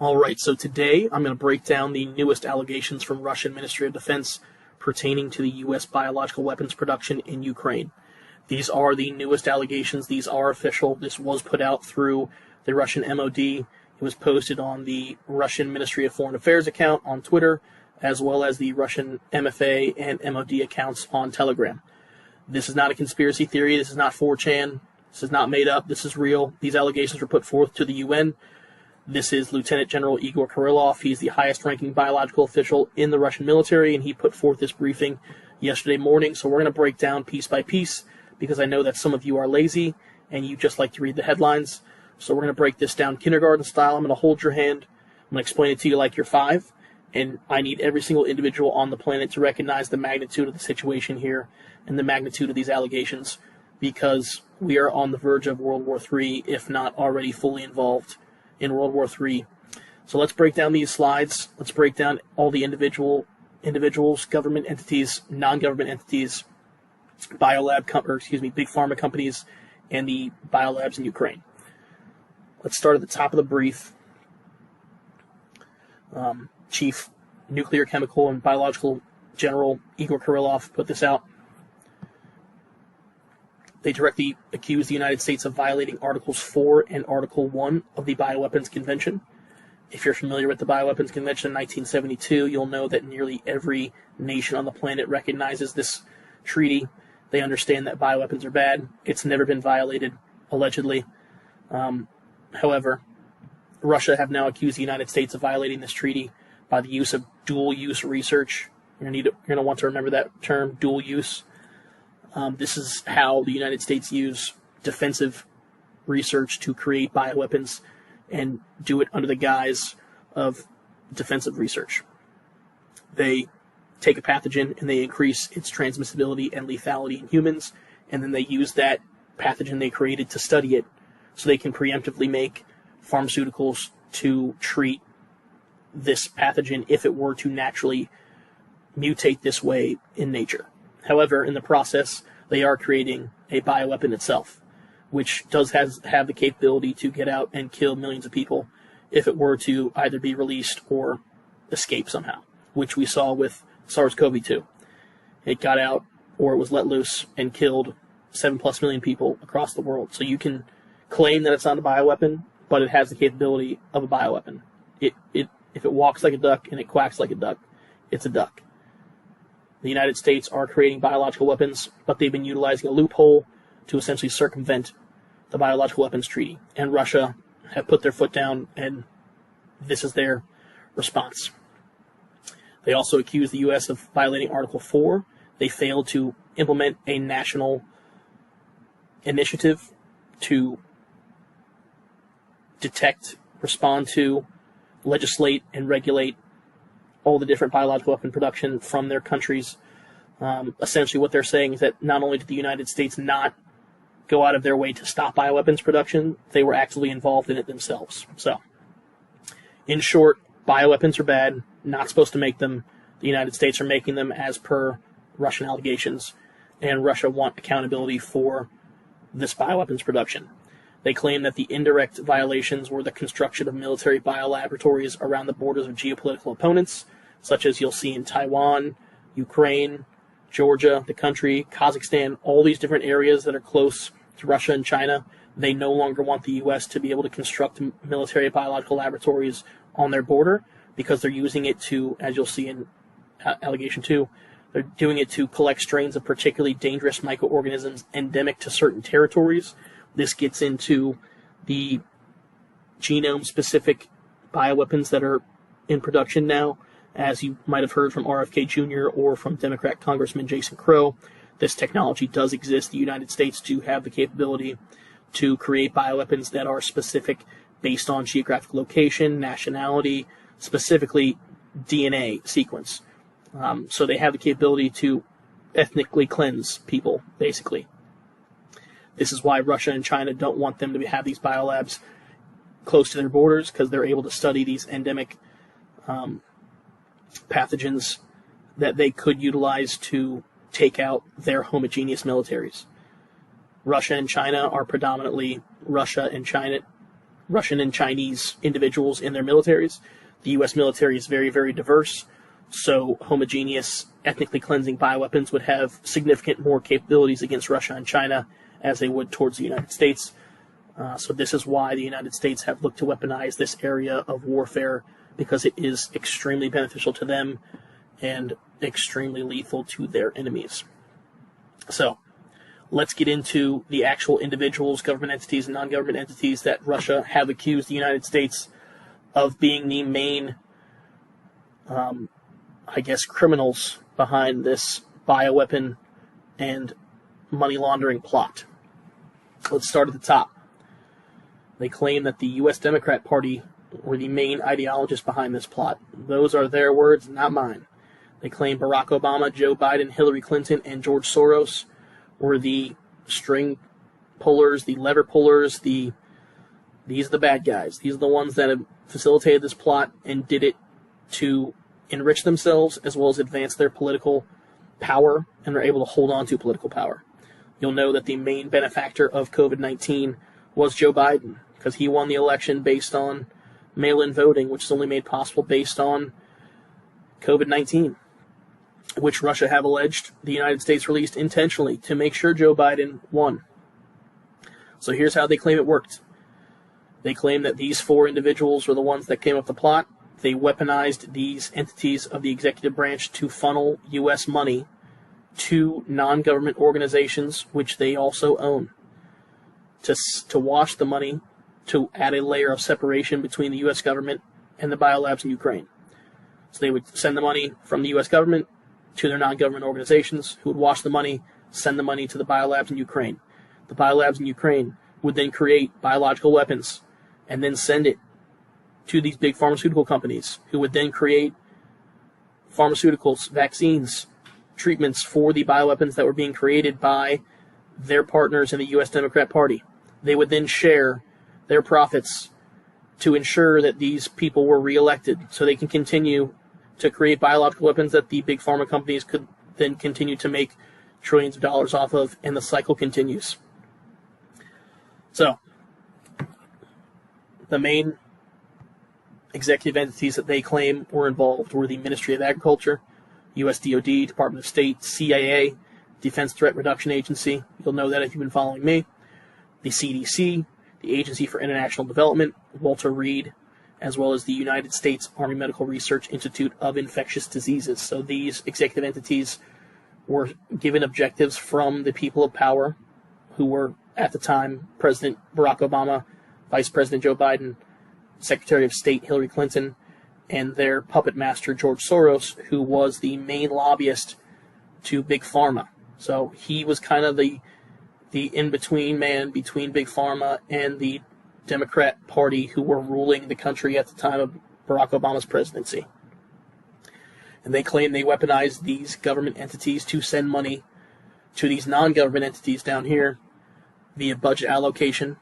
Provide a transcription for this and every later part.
All right, so today I'm going to break down the newest allegations from Russian Ministry of Defense pertaining to the U.S. biological weapons production in Ukraine. These are the newest allegations. These are official. This was put out through the Russian MOD. It was posted on the Russian Ministry of Foreign Affairs account on Twitter, as well as the Russian MFA and MOD accounts on Telegram. This is not a conspiracy theory. This is not 4chan. This is not made up. This is real. These allegations were put forth to the UN. This is Lieutenant General Igor Kirillov. He's the highest-ranking biological official in the Russian military, and he put forth this briefing yesterday morning. So we're going to break down piece by piece, because I know that some of you are lazy, and you just like to read the headlines. So we're going to break this down kindergarten style. I'm going to hold your hand. I'm going to explain it to you like you're 5, and I need every single individual on the planet to recognize the magnitude of the situation here and the magnitude of these allegations, because we are on the verge of World War III, if not already fully involved in World War III. So let's break down these slides. Let's break down all the individuals, government entities, non-government entities, big pharma companies, and the biolabs in Ukraine. Let's start at the top of the brief. Chief Nuclear, Chemical, and Biological General Igor Kirillov put this out. They directly accuse the United States of violating Articles 4 and Article 1 of the Bioweapons Convention. If you're familiar with the Bioweapons Convention in 1972, you'll know that nearly every nation on the planet recognizes this treaty. They understand that bioweapons are bad. It's never been violated, allegedly. However, Russia have now accused the United States of violating this treaty by the use of dual-use research. You're going to want to remember that term, dual-use. This is how the United States use defensive research to create bioweapons and do it under the guise of defensive research. They take a pathogen and they increase its transmissibility and lethality in humans, and then they use that pathogen they created to study it so they can preemptively make pharmaceuticals to treat this pathogen if it were to naturally mutate this way in nature. However, in the process, they are creating a bioweapon itself, which does have the capability to get out and kill millions of people if it were to either be released or escape somehow, which we saw with SARS-CoV-2. It got out, or it was let loose, and killed 7+ million people across the world. So you can claim that it's not a bioweapon, but it has the capability of a bioweapon. If it walks like a duck and it quacks like a duck, it's a duck. The United States are creating biological weapons, but they've been utilizing a loophole to essentially circumvent the Biological Weapons Treaty. And Russia have put their foot down, and this is their response. They also accuse the U.S. of violating Article 4. They failed to implement a national initiative to detect, respond to, legislate, and regulate all the different biological weapon production from their countries. Essentially what they're saying is that not only did the United States not go out of their way to stop bioweapons production, they were actively involved in it themselves. So, in short, bioweapons are bad, not supposed to make them. The United States are making them as per Russian allegations, and Russia want accountability for this bioweapons production. They claim that the indirect violations were the construction of military biolaboratories around the borders of geopolitical opponents, such as you'll see in Taiwan, Ukraine, Georgia, the country, Kazakhstan, all these different areas that are close to Russia and China. They no longer want the U.S. to be able to construct military biological laboratories on their border, because they're using it to, as you'll see in allegation 2, they're doing it to collect strains of particularly dangerous microorganisms endemic to certain territories. This gets into the genome-specific bioweapons that are in production now. As you might have heard from RFK Jr. or from Democrat Congressman Jason Crow, this technology does exist. The United States do have the capability to create bioweapons that are specific based on geographic location, nationality, specifically DNA sequence. So they have the capability to ethnically cleanse people, basically. This is why Russia and China don't want them to have these biolabs close to their borders, because they're able to study these endemic pathogens that they could utilize to take out their homogeneous militaries. Russia and China are predominantly Russia and China, Russian and Chinese individuals in their militaries. The U.S. military is very, very diverse, so homogeneous, ethnically cleansing bioweapons would have significant more capabilities against Russia and China as they would towards the United States. So this is why the United States have looked to weaponize this area of warfare, because it is extremely beneficial to them and extremely lethal to their enemies. So let's get into the actual individuals, government entities, and non-government entities that Russia have accused the United States of being the main, criminals behind this bioweapon and money laundering plot. Let's start at the top. They claim that the U.S. Democrat Party were the main ideologists behind this plot. Those are their words, not mine. They claim Barack Obama, Joe Biden, Hillary Clinton, and George Soros were the string pullers, the lever pullers, these are the bad guys. These are the ones that have facilitated this plot and did it to enrich themselves as well as advance their political power, and are able to hold on to political power. You'll know that the main benefactor of COVID-19 was Joe Biden, because he won the election based on mail-in voting, which is only made possible based on COVID-19, which Russia have alleged the United States released intentionally to make sure Joe Biden won. So here's how they claim it worked. They claim that these four individuals were the ones that came up with the plot. They weaponized these entities of the executive branch to funnel U.S. money to non-government organizations, which they also own, to wash the money, to add a layer of separation between the U.S. government and the biolabs in Ukraine. So they would send the money from the U.S. government to their non-government organizations, who would wash the money, send the money to the biolabs in Ukraine. The biolabs in Ukraine would then create biological weapons and then send it to these big pharmaceutical companies, who would then create pharmaceuticals, vaccines, treatments for the bioweapons that were being created by their partners in the U.S. Democrat Party. They would then share their profits to ensure that these people were reelected, so they can continue to create biological weapons that the big pharma companies could then continue to make trillions of dollars off of, and the cycle continues. So, the main executive entities that they claim were involved were the Ministry of Agriculture, U.S. DoD, Department of State, CIA, Defense Threat Reduction Agency, you'll know that if you've been following me, the CDC, the Agency for International Development, Walter Reed, as well as the United States Army Medical Research Institute of Infectious Diseases. So these executive entities were given objectives from the people of power, who were, at the time, President Barack Obama, Vice President Joe Biden, Secretary of State Hillary Clinton, and their puppet master George Soros, who was the main lobbyist to Big Pharma. So he was kind of the in-between man between Big Pharma and the Democrat Party, who were ruling the country at the time of Barack Obama's presidency. And they claim they weaponized these government entities to send money to these non-government entities down here via budget allocation.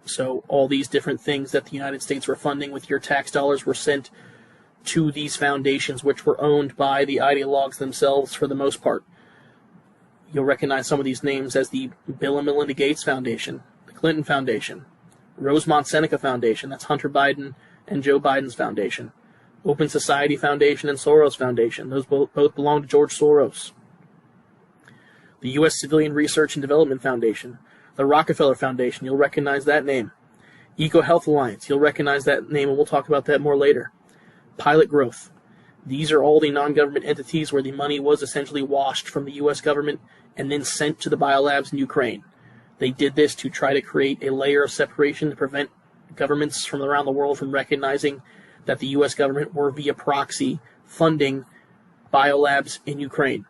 So all these different things that the United States were funding with your tax dollars were sent to these foundations, which were owned by the ideologues themselves for the most part. You'll recognize some of these names as the Bill and Melinda Gates Foundation, the Clinton Foundation, Rosemont Seneca Foundation, that's Hunter Biden and Joe Biden's foundation, Open Society Foundation and Soros Foundation, those both belong to George Soros. The U.S. Civilian Research and Development Foundation, the Rockefeller Foundation, you'll recognize that name. EcoHealth Alliance, you'll recognize that name, and we'll talk about that more later. Pilot Growth. These are all the non-government entities where the money was essentially washed from the U.S. government and then sent to the biolabs in Ukraine. They did this to try to create a layer of separation to prevent governments from around the world from recognizing that the U.S. government were via proxy funding biolabs in Ukraine.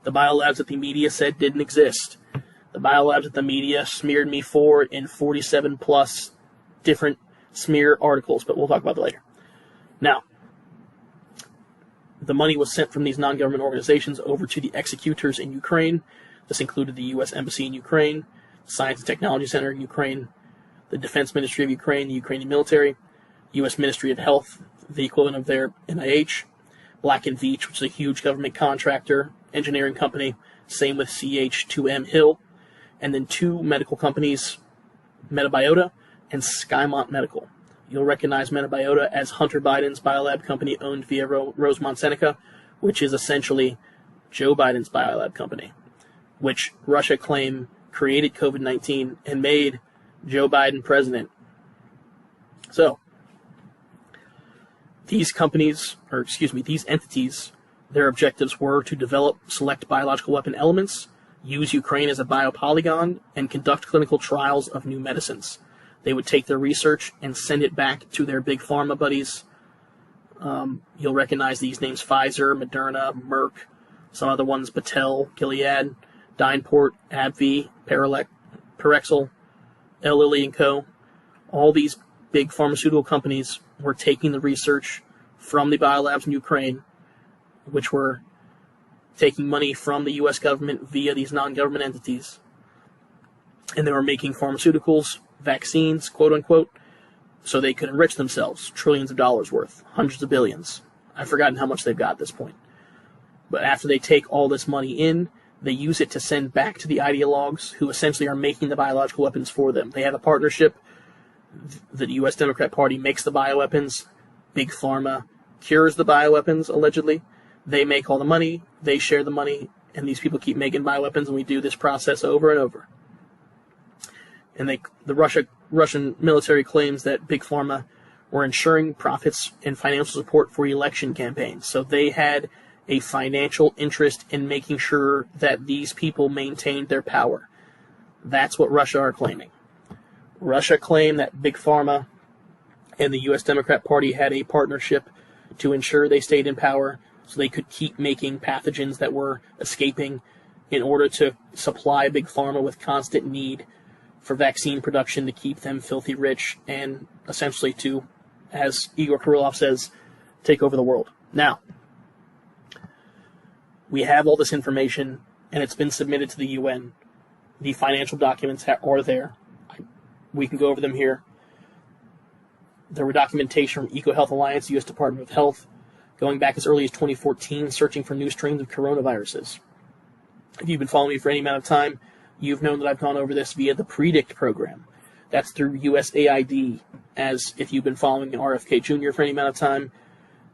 The biolabs that the media said didn't exist. The biolabs that the media smeared me for in 47 plus different smear articles, but we'll talk about that later. Now, the money was sent from these non-government organizations over to the executors in Ukraine. This included the U.S. Embassy in Ukraine, the Science and Technology Center in Ukraine, the Defense Ministry of Ukraine, the Ukrainian military, U.S. Ministry of Health, the equivalent of their NIH, Black & Veatch, which is a huge government contractor, engineering company, same with CH2M Hill, and then two medical companies, Metabiota and Skymont Medical. You'll recognize Metabiota as Hunter Biden's biolab company owned via Rosemont Seneca, which is essentially Joe Biden's biolab company, which Russia claimed created COVID-19 and made Joe Biden president. So, these entities, their objectives were to develop select biological weapon elements, use Ukraine as a biopolygon, and conduct clinical trials of new medicines. They would take their research and send it back to their big pharma buddies. You'll recognize these names: Pfizer, Moderna, Merck, some other ones: Battelle, Gilead, Dyneport, AbbVie, Parexel, Eli Lilly & Co. All these big pharmaceutical companies were taking the research from the biolabs in Ukraine, which were taking money from the U.S. government via these non-government entities. And they were making pharmaceuticals, vaccines, quote-unquote, so they could enrich themselves, trillions of dollars worth, hundreds of billions. I've forgotten how much they've got at this point. But after they take all this money in, they use it to send back to the ideologues who essentially are making the biological weapons for them. They have a partnership. The U.S. Democrat Party makes the bioweapons. Big Pharma cures the bioweapons, allegedly. They make all the money. They share the money. And these people keep making bioweapons, and we do this process over and over. And the Russian military claims that Big Pharma were ensuring profits and financial support for election campaigns. So they had a financial interest in making sure that these people maintained their power. That's what Russia are claiming. Russia claimed that Big Pharma and the U.S. Democrat Party had a partnership to ensure they stayed in power so they could keep making pathogens that were escaping in order to supply Big Pharma with constant need for vaccine production to keep them filthy rich and essentially to, as Igor Kirillov says, take over the world. Now, we have all this information, and it's been submitted to the UN. The financial documents are there. We can go over them here. There were documentation from EcoHealth Alliance, U.S. Department of Health, going back as early as 2014, searching for new strains of coronaviruses. If you've been following me for any amount of time, you've known that I've gone over this via the PREDICT program. That's through USAID, as if you've been following RFK Jr. for any amount of time,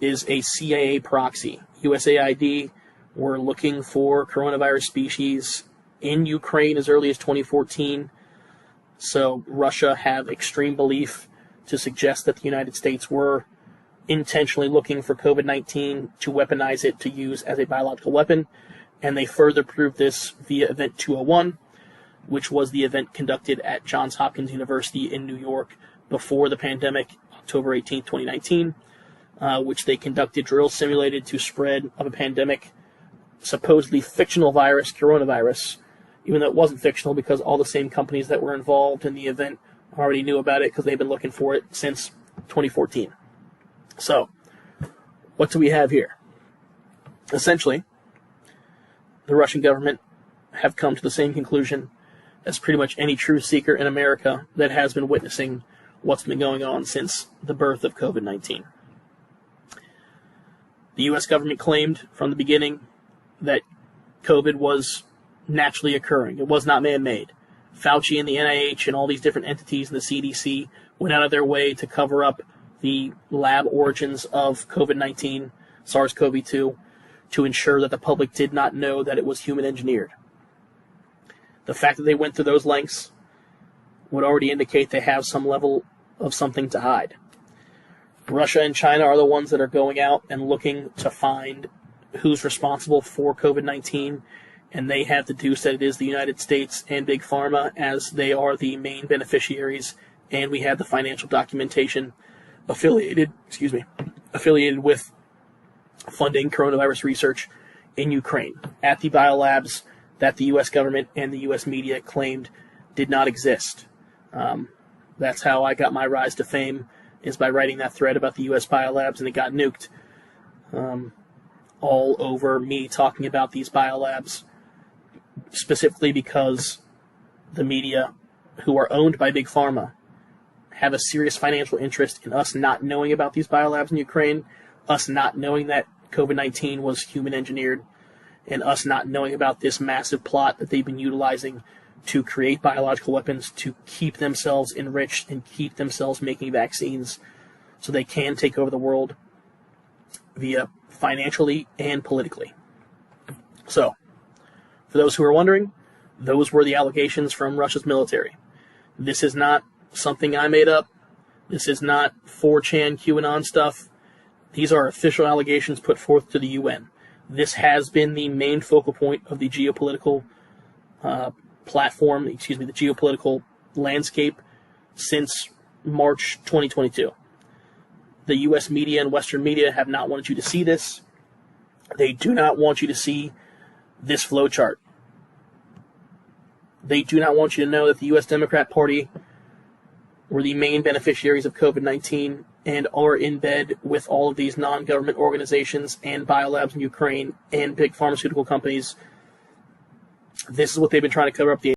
is a CIA proxy. USAID were looking for coronavirus species in Ukraine as early as 2014. So Russia have extreme belief to suggest that the United States were intentionally looking for COVID-19 to weaponize it to use as a biological weapon. And they further proved this via Event 201, which was the event conducted at Johns Hopkins University in New York before the pandemic, October 18, 2019, which they conducted drills simulated to spread of a pandemic, supposedly fictional virus, coronavirus, even though it wasn't fictional because all the same companies that were involved in the event already knew about it because they've been looking for it since 2014. So, what do we have here? Essentially, the Russian government have come to the same conclusion as pretty much any truth seeker in America that has been witnessing what's been going on since the birth of COVID-19. The U.S. government claimed from the beginning that COVID was naturally occurring. It was not man-made. Fauci and the NIH and all these different entities in the CDC went out of their way to cover up the lab origins of COVID-19, SARS-CoV-2, to ensure that the public did not know that it was human-engineered. The fact that they went through those lengths would already indicate they have some level of something to hide. Russia and China are the ones that are going out and looking to find who's responsible for COVID-19, and they have deduced that it is the United States and Big Pharma, as they are the main beneficiaries, and we have the financial documentation affiliated with funding coronavirus research in Ukraine at the biolabs that the U.S. government and the U.S. media claimed did not exist. That's how I got my rise to fame, is by writing that thread about the U.S. biolabs, and it got nuked all over me talking about these biolabs, specifically because the media, who are owned by Big Pharma, have a serious financial interest in us not knowing about these biolabs in Ukraine, us not knowing that COVID-19 was human-engineered, and us not knowing about this massive plot that they've been utilizing to create biological weapons, to keep themselves enriched and keep themselves making vaccines so they can take over the world via financially and politically. So, for those who are wondering, those were the allegations from Russia's military. This is not something I made up. This is not 4chan QAnon stuff. These are official allegations put forth to the UN. This has been the main focal point of the geopolitical the geopolitical landscape since March 2022. The U.S. media and Western media have not wanted you to see this. They do not want you to see this flowchart. They do not want you to know that the U.S. Democrat Party were the main beneficiaries of COVID-19 and are in bed with all of these non-government organizations and biolabs in Ukraine and big pharmaceutical companies. This is what they've been trying to cover up. The